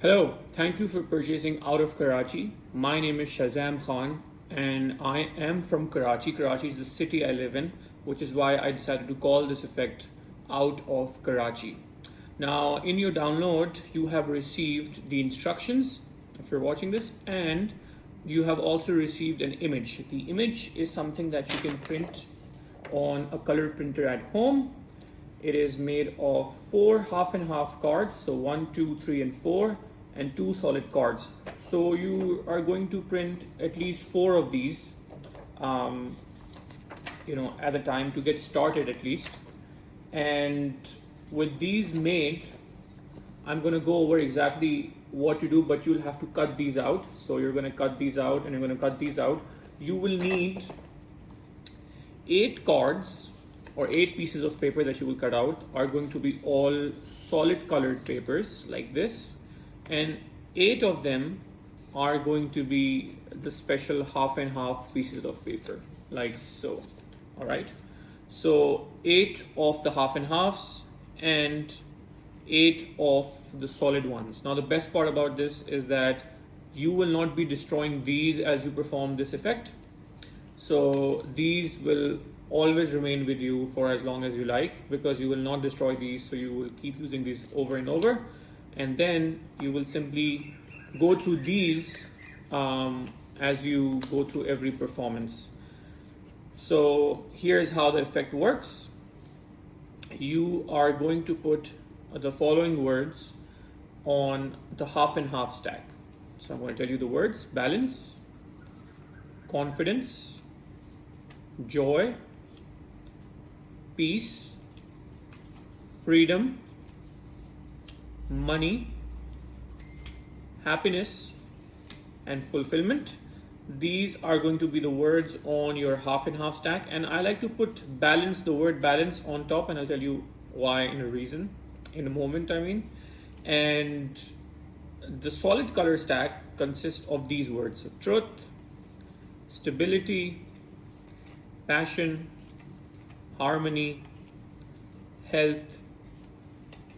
Hello, thank you for purchasing out of Karachi. My name is Shazam Khan and I am from Karachi. Karachi is the city I live in, which is why I decided to call this effect out of Karachi. Now, in your download, you have received the instructions if you're watching this, and you have also received an image. The image is something that you can print on a color printer at home. It is made of 4 half and half cards, so 1, 2, 3, and 4, and 2 solid cards. So you are going to print at least 4 of these, at a time to get started at least. And with these made, I'm going to go over exactly what to do, but you'll have to cut these out. So you're going to cut these out and you're going to cut these out. You will need 8 cards or 8 pieces of paper that you will cut out are going to be all solid colored papers like this, and 8 of them are going to be the special half and half pieces of paper like so. All right, so 8 of the half and halves and 8 of the solid ones. Now the best part about this is that you will not be destroying these as you perform this effect, so these will always remain with you for as long as you like, because you will not destroy these, so you will keep using these over and over, and then you will simply go through these as you go through every performance. So here's how the effect works. You are going to put the following words on the half and half stack. So I'm going to tell you the words: balance, confidence, joy, peace, freedom, money, happiness, and fulfillment. These are going to be the words on your half and half stack, and I like to put balance, the word balance, on top, and I'll tell you why in a moment. And the solid color stack consists of these words: so truth, stability, passion, harmony, health,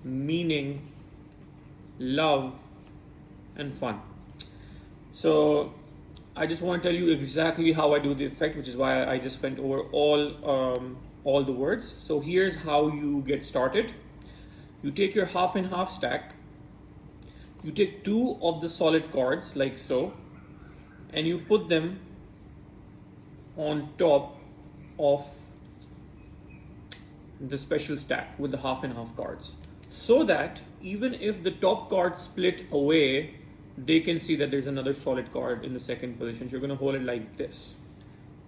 meaning, love, and fun. So I just want to tell you exactly how I do the effect, which is why I just went over all the words. So here's how you get started. You take your half and half stack, you take 2 of the solid cards like so, and you put them on top of the special stack with the half and half cards, so that even if the top cards split away, they can see that there's another solid card in the second position. So you're going to hold it like this.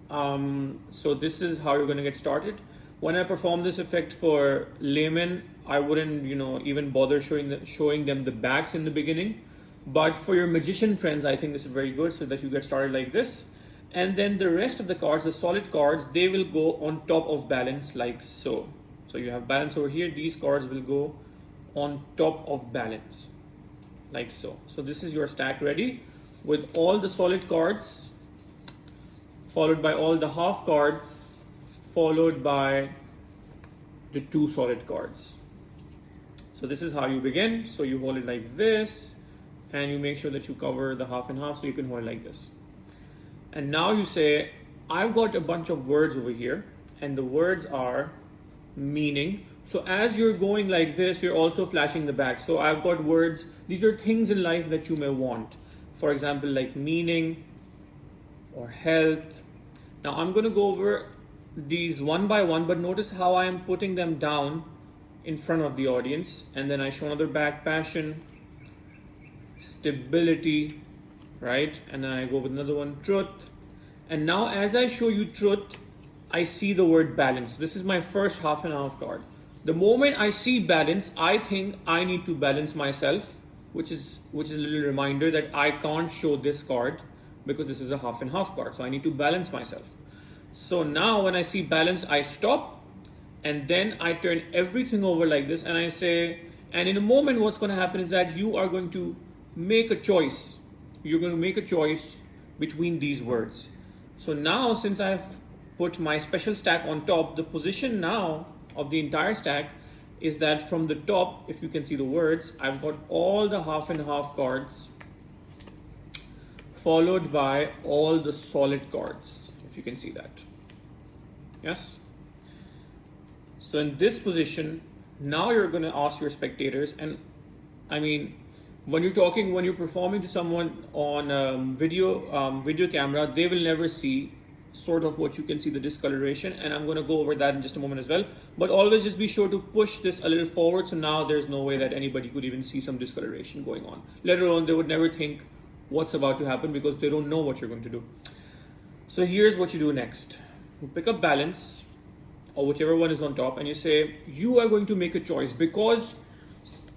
So this is how you're going to get started. When I perform this effect for laymen, I wouldn't even bother showing them the backs in the beginning, but for your magician friends, I think this is very good, so that you get started like this. And then the rest of the cards, the solid cards, they will go on top of balance like so. So you have balance over here, these cards will go on top of balance like so. So this is your stack ready with all the solid cards, followed by all the half cards, followed by the 2 solid cards. So this is how you begin. So you hold it like this, and you make sure that you cover the half and half, so you can hold it like this. And now you say, I've got a bunch of words over here, and the words are meaning. So as you're going like this, you're also flashing the back. So I've got words, these are things in life that you may want. For example, like meaning or health. Now I'm going to go over these one by one, but notice how I am putting them down in front of the audience. And then I show another back: passion, stability, right? And then I go with another one: truth. And now as I show you truth, I see the word balance. This is my first half and half card. The moment I see balance, I think I need to balance myself, which is a little reminder that I can't show this card because this is a half and half card. So I need to balance myself. So now when I see balance, I stop, and then I turn everything over like this, and I say, and in a moment what's going to happen is that you are going to make a choice. You're going to make a choice between these words. So now, since I've put my special stack on top, the position now of the entire stack is that from the top, if you can see the words, I've got all the half and half cards followed by all the solid cards, if you can see that. Yes? So in this position, now you're going to ask your spectators, and I mean, when you're performing to someone on video camera, they will never see sort of what you can see, the discoloration, and I'm going to go over that in just a moment as well. But always just be sure to push this a little forward, so now there's no way that anybody could even see some discoloration going on. Let alone they would never think what's about to happen because they don't know what you're going to do. So here's what you do next. You pick up balance, or whichever one is on top, and you say you are going to make a choice, because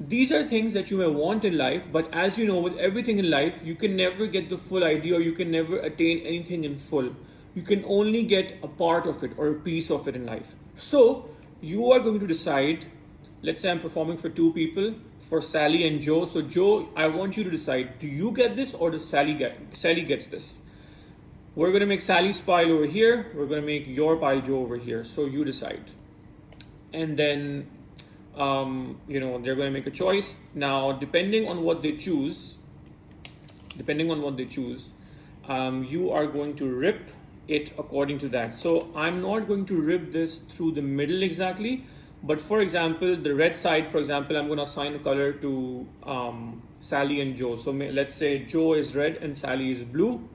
these are things that you may want in life, but as you know, with everything in life, you can never get the full idea, or you can never attain anything in full. You can only get a part of it or a piece of it in life. So you are going to decide, let's say I'm performing for two people, for Sally and Joe. So Joe, I want you to decide, do you get this or does Sally gets this? We're going to make Sally's pile over here. We're going to make your pile, Joe, over here. So you decide. And then, they're going to make a choice. Now, depending on what they choose, you are going to rip it according to that. So I'm not going to rip this through the middle exactly, but for example, the red side, for example, I'm going to assign a color to Sally and Joe. So let's say Joe is red and Sally is blue.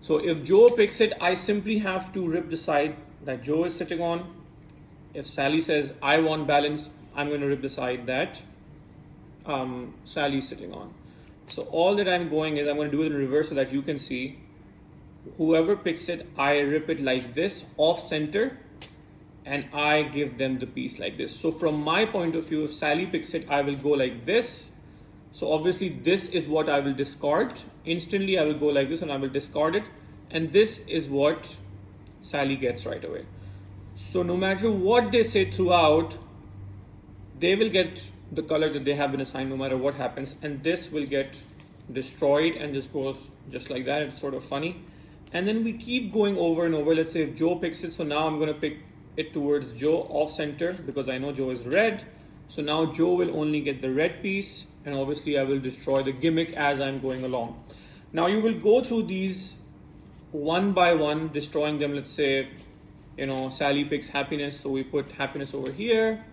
So if Joe picks it, I simply have to rip the side that Joe is sitting on. If Sally says, I want balance, I'm going to rip the side that Sally is sitting on. So all that I'm going is, I'm going to do it in reverse so that you can see. Whoever picks it, I rip it like this, off center, and I give them the piece like this. So from my point of view, if Sally picks it, I will go like this. So obviously this is what I will discard. Instantly I will go like this and I will discard it. And this is what Sally gets right away. So no matter what they say throughout, they will get the color that they have been assigned no matter what happens. And this will get destroyed and just goes just like that. It's sort of funny. And then we keep going over and over. Let's say if Joe picks it, so now I'm going to pick it towards Joe off center because I know Joe is red. So now Joe will only get the red piece, and obviously I will destroy the gimmick as I'm going along. Now you will go through these one by one, destroying them. Let's say, Sally picks happiness, so we put happiness over here,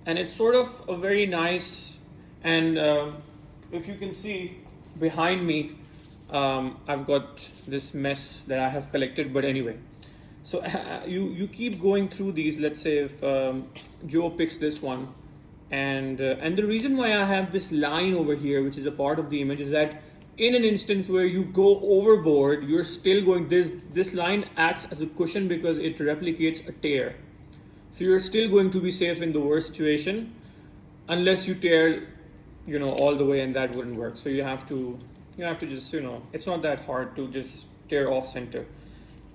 and it's sort of a very nice, and if you can see behind me, I've got this mess that I have collected, but anyway, so you keep going through these. Let's say if Joe picks this one, and the reason why I have this line over here, which is a part of the image, is that in an instance where you go overboard, you're still going, this line acts as a cushion because it replicates a tear. So you're still going to be safe in the worst situation, unless you tear, all the way, and that wouldn't work. So you have to just, it's not that hard to just tear off center.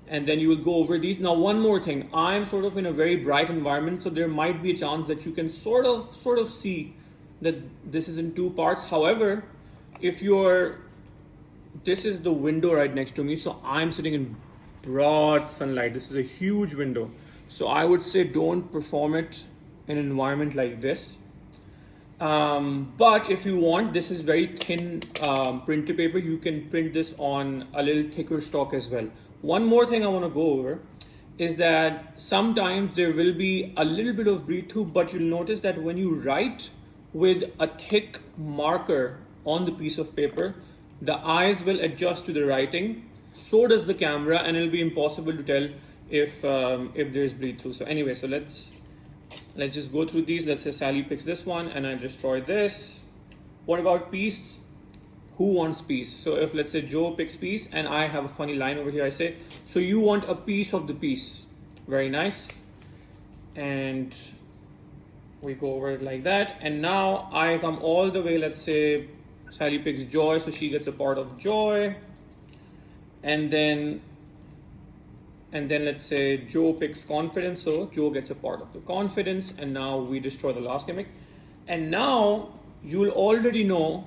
And then you will go over these. Now, one more thing, I'm sort of in a very bright environment, so there might be a chance that you can sort of see that this is in two parts. However, if this is the window right next to me, so I'm sitting in broad sunlight. This is a huge window. So I would say don't perform it in an environment like this. But if you want, this is very thin printer paper. You can print this on a little thicker stock as well. One more thing I want to go over is that sometimes there will be a little bit of bleed through, but you'll notice that when you write with a thick marker on the piece of paper, the eyes will adjust to the writing. So does the camera, and it'll be impossible to tell if there's bleed through. So anyway, so let's just go through these. Let's say Sally picks this one and I destroy this. What about peace? Who wants peace? So if let's say Joe picks peace, and I have a funny line over here, I say, so you want a piece of the piece. Very nice. And we go over it like that. And now I come all the way, let's say Sally picks joy, so she gets a part of joy. And then let's say Joe picks confidence, so Joe gets a part of the confidence, and now we destroy the last gimmick. And now you'll already know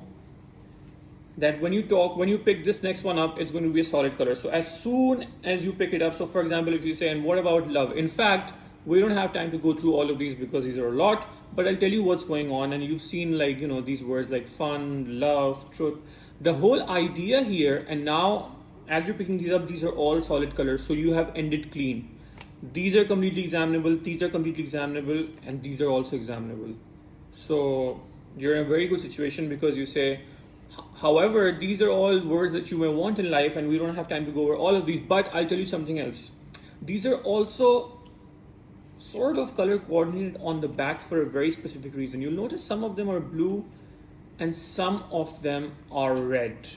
that when you pick this next one up, it's going to be a solid color. So as soon as you pick it up, so for example, if you say, and what about love? In fact, We don't have time to go through all of these because these are a lot, but I'll tell you what's going on. And you've seen, like, you know, these words like fun, love, truth. The whole idea here, and now as you're picking these up, these are all solid colors. So you have ended clean. These are completely examinable, these are completely examinable, and these are also examinable. So you're in a very good situation because you say, however, these are all words that you may want in life, and we don't have time to go over all of these, but I'll tell you something else. These are also sort of color coordinated on the back for a very specific reason. You'll notice some of them are blue and some of them are red.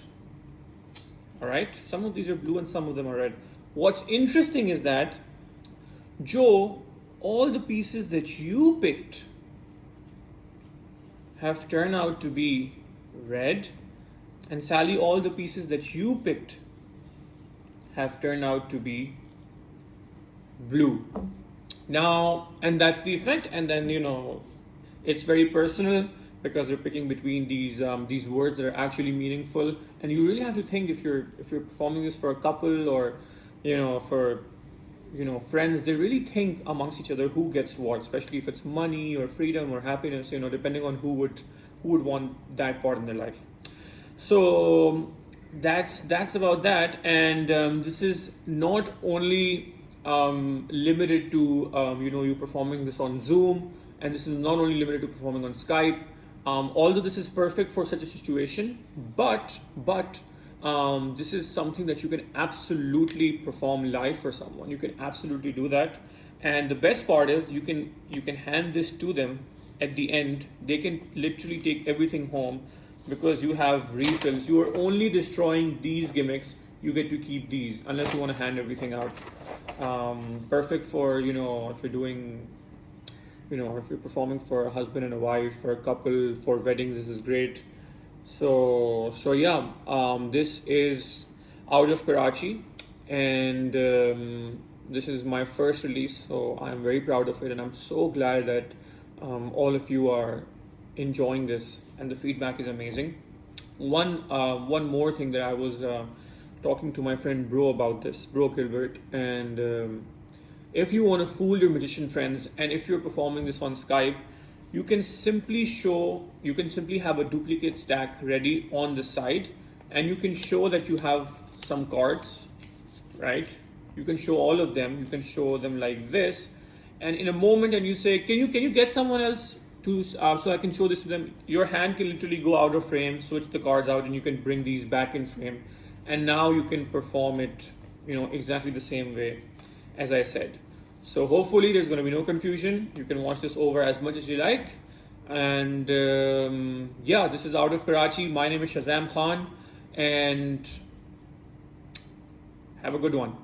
All right, some of these are blue and some of them are red. What's interesting is that, Joe, all the pieces that you picked have turned out to be red, and Sally, all the pieces that you picked have turned out to be blue. Now, and that's the effect. And then, you know, it's very personal because you're picking between these words that are actually meaningful, and you really have to think if you're performing this for a couple or, you know, for, you know, friends. They really think amongst each other who gets what, especially if it's money or freedom or happiness, you know, depending on who would want that part in their life. So that's about that. And this is not only limited to you know, you performing this on Zoom, and this is not only limited to performing on Skype. Although this is perfect for such a situation, but this is something that you can absolutely perform live for someone. You can absolutely do that. And the best part is you can hand this to them at the end. They can literally take everything home because you have refills. You are only destroying these gimmicks. You get to keep these unless you want to hand everything out. Perfect for, you know, if you're doing, you know, if you're performing for a husband and a wife, for a couple, for weddings. This is great. So yeah, this is out of Karachi, and this is my first release, so I'm very proud of it, and I'm so glad that all of you are enjoying this, and the feedback is amazing. One more thing that I was talking to my friend Bro about this, Bro Gilbert, and if you want to fool your magician friends, and if you're performing this on Skype, you can simply have a duplicate stack ready on the side, and you can show that you have some cards, right? You can show all of them. You can show them like this, and in a moment, and you say, can you get someone else to so I can show this to them? Your hand can literally go out of frame, switch the cards out, and you can bring these back in frame, and now you can perform it, you know, exactly the same way as I said. So hopefully there's going to be no confusion. You can watch this over as much as you like. And yeah, this is out of Karachi. My name is Shazam Khan, and have a good one.